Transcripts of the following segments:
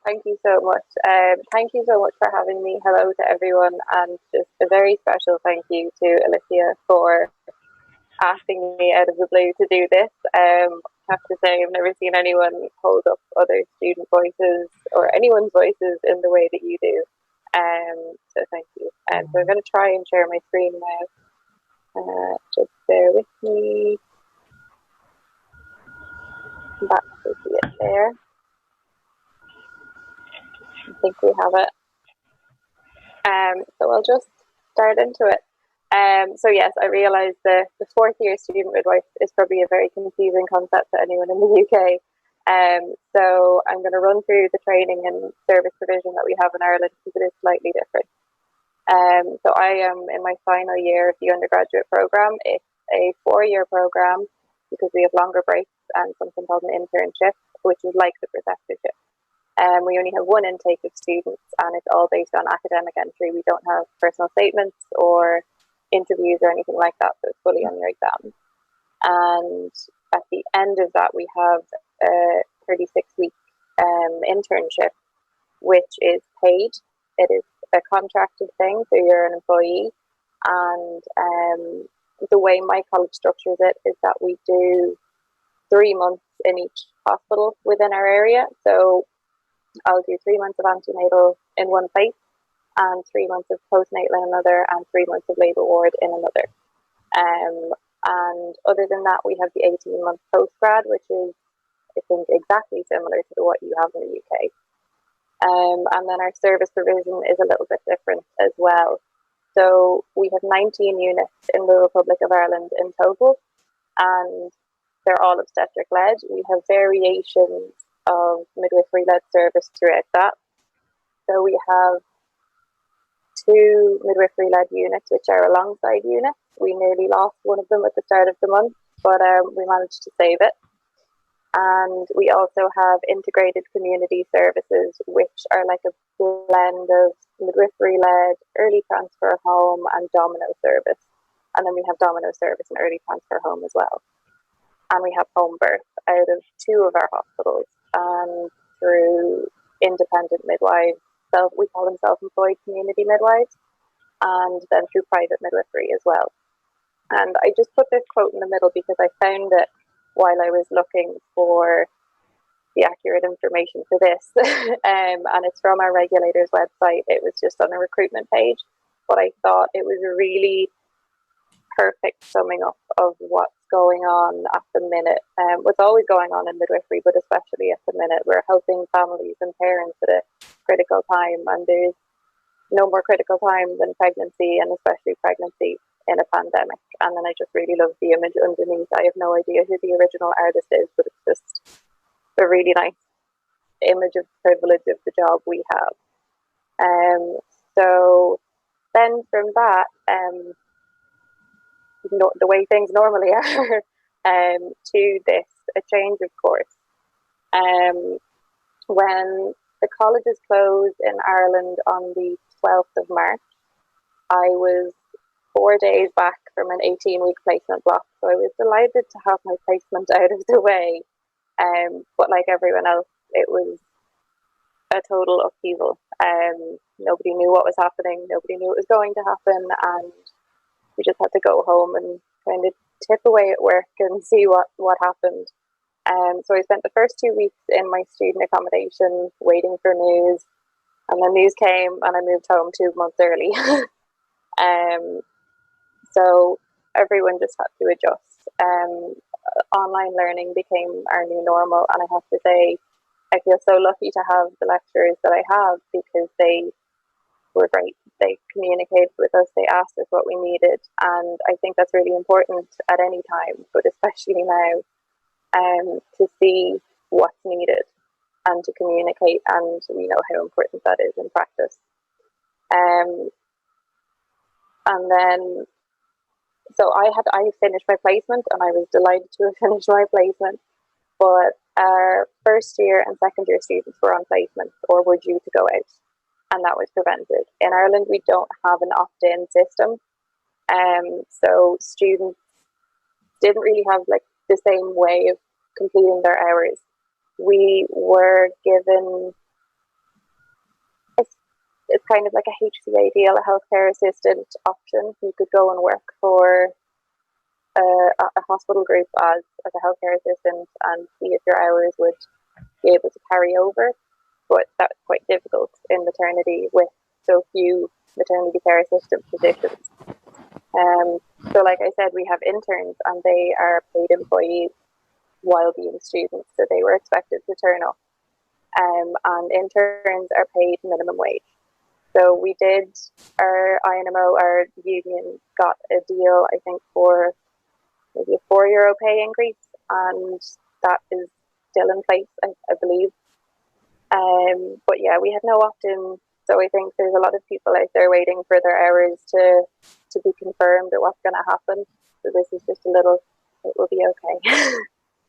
Thank you so much. Thank you so much for having me. Hello to everyone, and just a very special thank you to Alicia for asking me out of the blue to do this. I have to say, I've never seen anyone hold up other student voices or anyone's voices in the way that you do. So thank you. So I'm going to try and share my screen now. Just bear with me. That should be it there. I think we have it. So I'll just start into it. So yes, I realise the fourth year student midwife is probably a very confusing concept to anyone in the UK. So I'm going to run through the training and service provision that we have in Ireland because it is slightly different. So I am in my final year of the undergraduate programme. It's a 4-year programme because we have longer breaks and something called an internship, which is like the preceptorship. We only have one intake of students and it's all based on academic entry. We don't have personal statements or interviews or anything like that, so it's fully on your exam. And at the end of that, we have a 36-week internship, which is paid. It is a contracted thing, so you're an employee. And the way my college structures it is that we do 3 months in each hospital within our area. So I'll do 3 months of antenatal in one place and 3 months of postnatal in another and 3 months of labour ward in another. And other than that, we have the 18-month postgrad, which is, I think, exactly similar to what you have in the UK. And then our service provision is a little bit different as well. So we have 19 units in the Republic of Ireland in total, and they're all obstetric-led. We have variations of midwifery-led service throughout that. So we have 2 midwifery-led units, which are alongside units. We nearly lost one of them at the start of the month, but we managed to save it. And we also have integrated community services, which are like a blend of midwifery-led, early transfer home, and domino service. And then we have domino service and early transfer home as well. And we have home birth out of 2 of our hospitals, and through independent midwives, we call them self-employed community midwives, and then through private midwifery as well. And I just put this quote in the middle because I found it while I was looking for the accurate information for this. And it's from our regulator's website. It was just on a recruitment page, but I thought it was a really perfect summing up of what's going on at the minute. What's always going on in midwifery, but especially at the minute. We're helping families and parents at a critical time, and there's no more critical time than pregnancy, and especially pregnancy in a pandemic. And then I just really love the image underneath. I have no idea who the original artist is, but it's just a really nice image of privilege of the job we have. So then from that, the way things normally are, to this, a change of course. When the colleges closed in Ireland on the 12th of March, I was 4 days back from an 18-week placement block, so I was delighted to have my placement out of the way. But like everyone else, it was a total upheaval. Nobody knew what was happening, nobody knew it was going to happen, and we just had to go home and kind of tip away at work and see what happened. So I spent the first 2 weeks in my student accommodation waiting for news, and then news came and I moved home 2 months early. So everyone just had to adjust. Online learning became our new normal, and I have to say I feel so lucky to have the lecturers that I have because they were great. They communicated with us, they asked us what we needed, and I think that's really important at any time, but especially now, to see what's needed and to communicate, and we know how important that is in practice. And then, so I finished my placement, and I was delighted to have finished my placement, but our first year and second year students were on placement or were due to go out, and that was prevented. In Ireland, we don't have an opt-in system, so students didn't really have like the same way of completing their hours. We were given it's kind of like a HCA deal, a healthcare assistant option. You could go and work for a hospital group as a healthcare assistant and see if your hours would be able to carry over. But that's quite difficult in maternity with so few maternity care assistant positions. So like I said, we have interns and they are paid employees while being students, so they were expected to turn up. And interns are paid minimum wage. So we did, our INMO, our union, got a deal, I think, for maybe a €4 pay increase, and that is still in place, I believe. But yeah, we had no opt-in, so I think there's a lot of people out there waiting for their hours to be confirmed or what's going to happen. So this is just a little, it will be okay.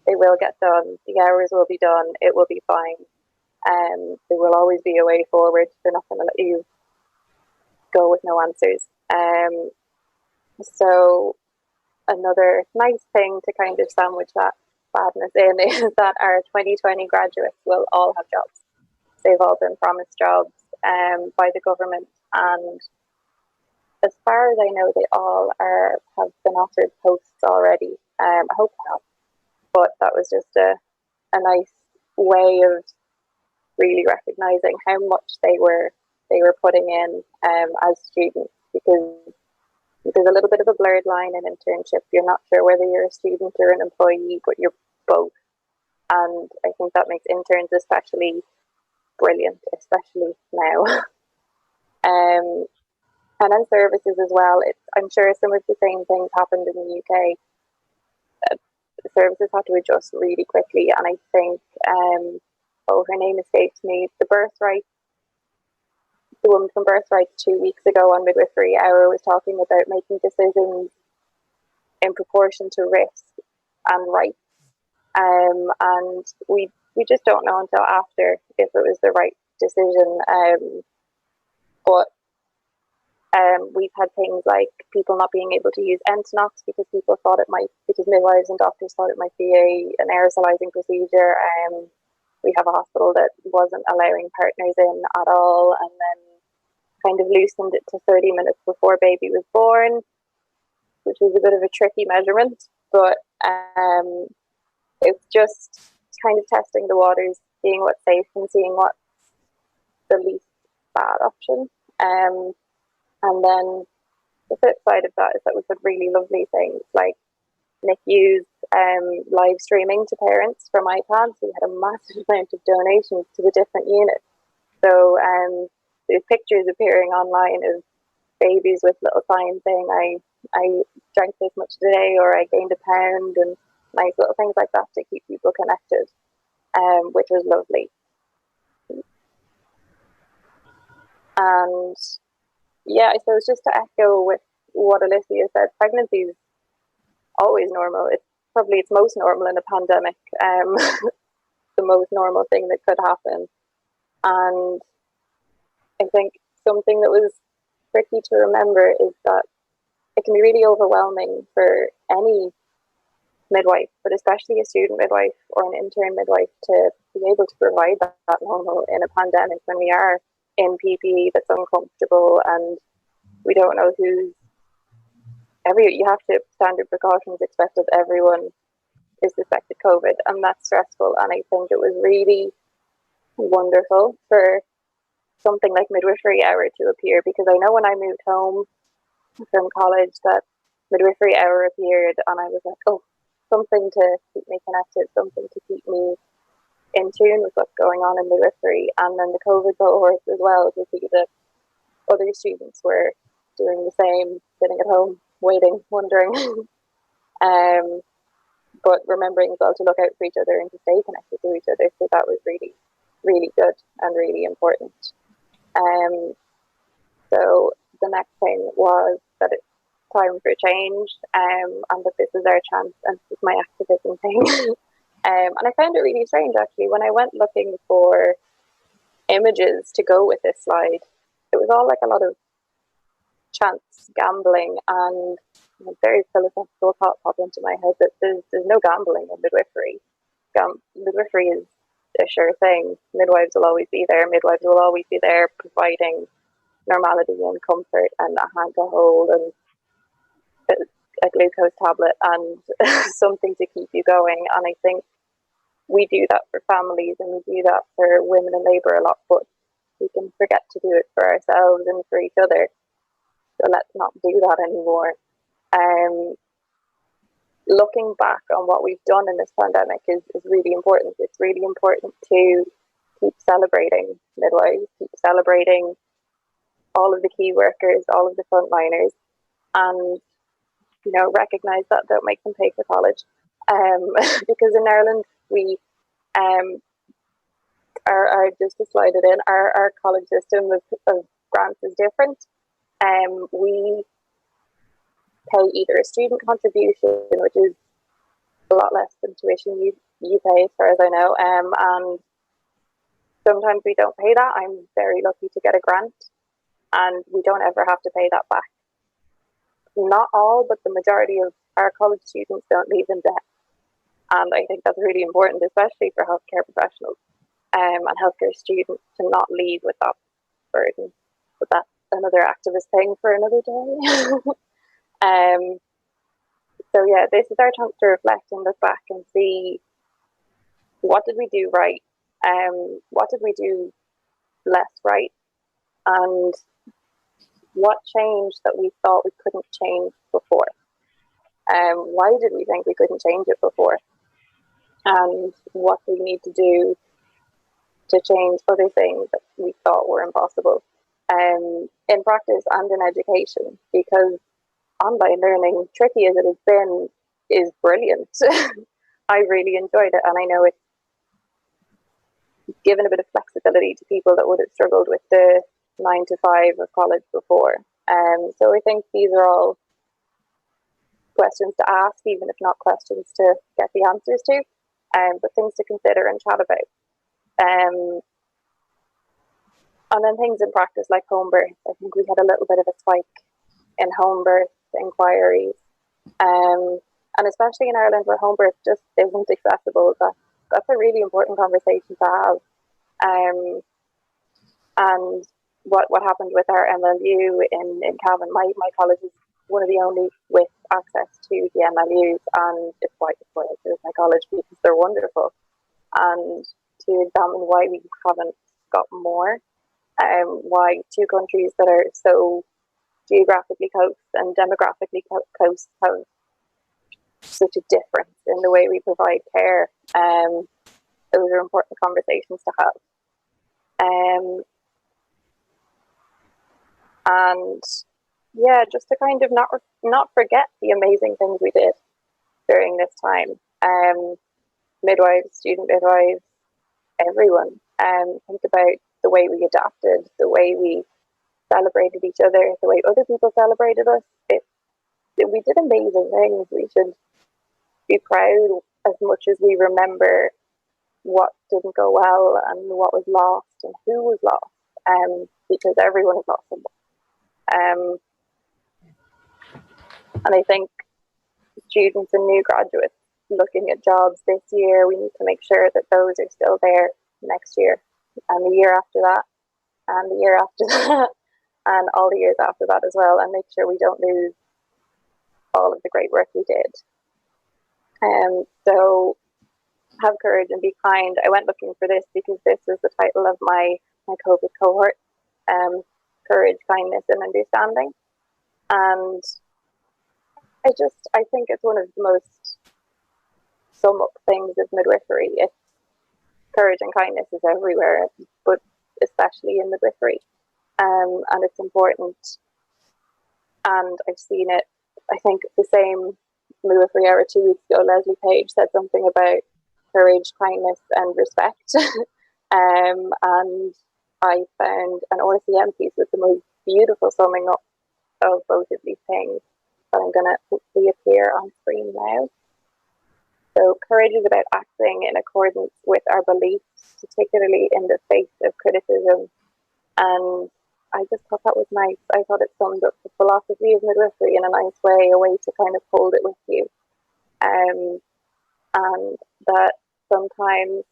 They will get done. The hours will be done. It will be fine. There will always be a way forward. They're not going to let you go with no answers. So another nice thing to kind of sandwich that badness in is that our 2020 graduates will all have jobs. They've all been promised jobs by the government, and as far as I know, they all have been offered posts already. I hope not, but that was just a nice way of really recognising how much they were putting in as students, because there's a little bit of a blurred line in internship. You're not sure whether you're a student or an employee, but you're both. And I think that makes interns especially brilliant, especially now. And then services as well. I'm sure some of the same things happened in the UK. Services had to adjust really quickly, and I think, her name escapes me, the woman from Birthright 2 weeks ago on Midwifery Hour was talking about making decisions in proportion to risk and rights. And we just don't know until after if it was the right decision. But we've had things like people not being able to use Entonox because midwives and doctors thought it might be an aerosolizing procedure. We have a hospital that wasn't allowing partners in at all, and then kind of loosened it to 30 minutes before baby was born, which was a bit of a tricky measurement, but it's just kind of testing the waters, seeing what's safe and seeing what's the least bad option. And then the flip side of that is that we've had really lovely things like NICU's live streaming to parents from iPads. We had a massive amount of donations to the different units. So there's pictures appearing online of babies with little signs saying, I drank this much today, or I gained a pound, and nice little things like that to keep people connected, which was lovely. And yeah, I suppose just to echo with what Alicia said, pregnancy is always normal. It's most normal in a pandemic, the most normal thing that could happen. And I think something that was tricky to remember is that it can be really overwhelming for any midwife, but especially a student midwife or an intern midwife, to be able to provide that normal in a pandemic when we are in PPE that's uncomfortable and we don't know you have to standard precautions expect of everyone is suspected COVID, and that's stressful. And I think it was really wonderful for something like Midwifery Hour to appear, because I know when I moved home from college that Midwifery Hour appeared and I was like, oh, something to keep me connected, something to keep me in tune with what's going on in midwifery. And then the COVID cohorts as well, to see that other students were doing the same, sitting at home, waiting, wondering. But remembering as well to look out for each other and to stay connected to each other. So that was really, really good and really important. So the next thing was that it's time for change, and that this is our chance, and this is my activism thing. And I found it really strange, actually, when I went looking for images to go with this slide. It was all like a lot of chance gambling, and a very philosophical thought popped into my head that there's no gambling in midwifery. Midwifery is a sure thing. Midwives will always be there. Midwives will always be there providing normality and comfort and a hand to hold and a glucose tablet and something to keep you going. And I think we do that for families and we do that for women in labour a lot, but we can forget to do it for ourselves and for each other. So let's not do that anymore. Looking back on what we've done in this pandemic is really important. It's really important to keep celebrating midwives, keep celebrating all of the key workers, all of the frontliners, and recognise that, don't make them pay for college. Because in Ireland we are just to slide it in, our college system of grants is different. We pay either a student contribution, which is a lot less than tuition you pay, as far as I know, and sometimes we don't pay that. I'm very lucky to get a grant, and we don't ever have to pay that back. Not all, but the majority of our college students don't leave in debt, and I think that's really important, especially for healthcare professionals and healthcare students, to not leave with that burden. But that's another activist thing for another day. So yeah, this is our chance to reflect and look back and see, what did we do right, what did we do less right, and what changed that we thought we couldn't change before. Why did we think we couldn't change it before, and what do we need to do to change other things that we thought were impossible, in practice and in education, because online learning, tricky as it has been, is brilliant. I really enjoyed it, and I know it's given a bit of flexibility to people that would have struggled with the 9 to 5 of college before. So I think these are all questions to ask, even if not questions to get the answers to, but things to consider and chat about. And then things in practice like home birth. I think we had a little bit of a spike in home birth inquiries, and especially in Ireland where home birth just isn't accessible. That's a really important conversation to have. And what happened with our MLU in Cavan, my college is one of the only with access to the MLUs, and it's why I chose my college, because they're wonderful. And to examine why we haven't got more, why two countries that are so geographically close and demographically close have such a difference in the way we provide care. Those are important conversations to have. And yeah, just to kind of not forget the amazing things we did during this time. Midwives, student midwives, everyone. Think about the way we adapted, the way we celebrated each other, the way other people celebrated us. We did amazing things. We should be proud as much as we remember what didn't go well and what was lost and who was lost, because everyone has lost someone. And I think students and new graduates looking at jobs this year, we need to make sure that those are still there next year and the year after that and the year after that and all the years after that as well, and make sure we don't lose all of the great work we did. So have courage and be kind. I went looking for this because this is the title of my COVID cohort, courage, kindness and understanding. And I think it's one of the most sum up things of midwifery. It's courage and kindness is everywhere, but especially in midwifery. And it's important. And I've seen it, I think the same Midwifery Hour 2 weeks ago, Leslie Page said something about courage, kindness and respect. And I found an RCM piece with the most beautiful summing up of both of these things that I'm going to hopefully appear on screen now. So courage is about acting in accordance with our beliefs, particularly in the face of criticism. And I just thought that was nice. I thought it summed up the philosophy of midwifery in a nice way, a way to kind of hold it with you. And that sometimes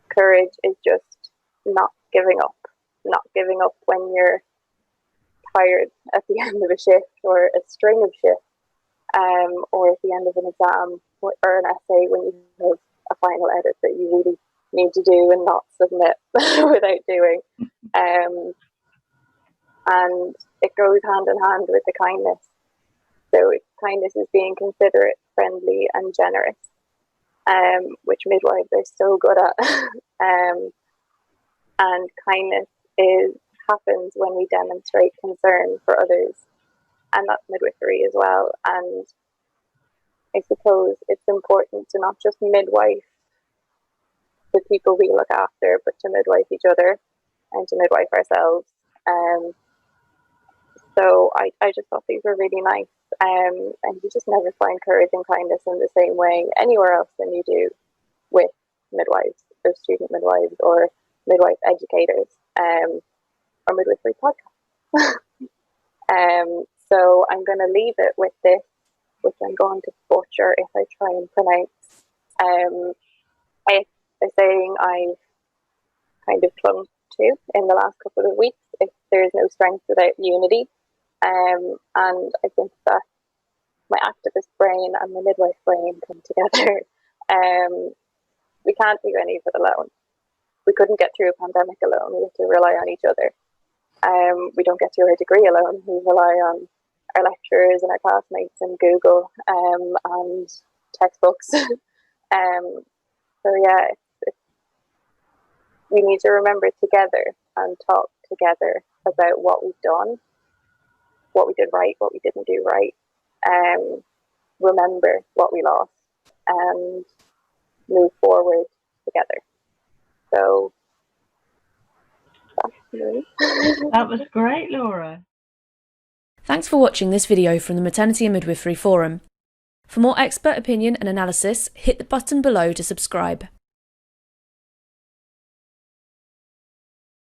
courage is just not giving up. not giving up when you're tired at the end of a shift or a string of shifts, or at the end of an exam or an essay when you have a final edit that you really need to do and not submit without doing. And it goes hand in hand with the kindness. So kindness is being considerate, friendly, and generous, which midwives are so good at. And kindness happens when we demonstrate concern for others, and that's midwifery as well. And I suppose it's important to not just midwife the people we look after, but to midwife each other and to midwife ourselves. So I just thought these were really nice. And you just never find courage and kindness in the same way anywhere else than you do with midwives or student midwives or midwife educators, or midwifery podcasts. So I'm going to leave it with this, which I'm going to butcher if I try and pronounce. A saying I've kind of clung to in the last couple of weeks: if there's no strength without unity. And I think that my activist brain and my midwife brain come together. We can't do any of it alone. We couldn't get through a pandemic alone. We have to rely on each other. We don't get through our degree alone. We rely on our lecturers and our classmates and Google and textbooks. So yeah, we need to remember together and talk together about what we've done, what we did right, what we didn't do right. Remember what we lost and move forward together. So that's me. That was great, Laura. Thanks for watching this video from the Maternity and Midwifery Forum. For more expert opinion and analysis, hit the button below to subscribe.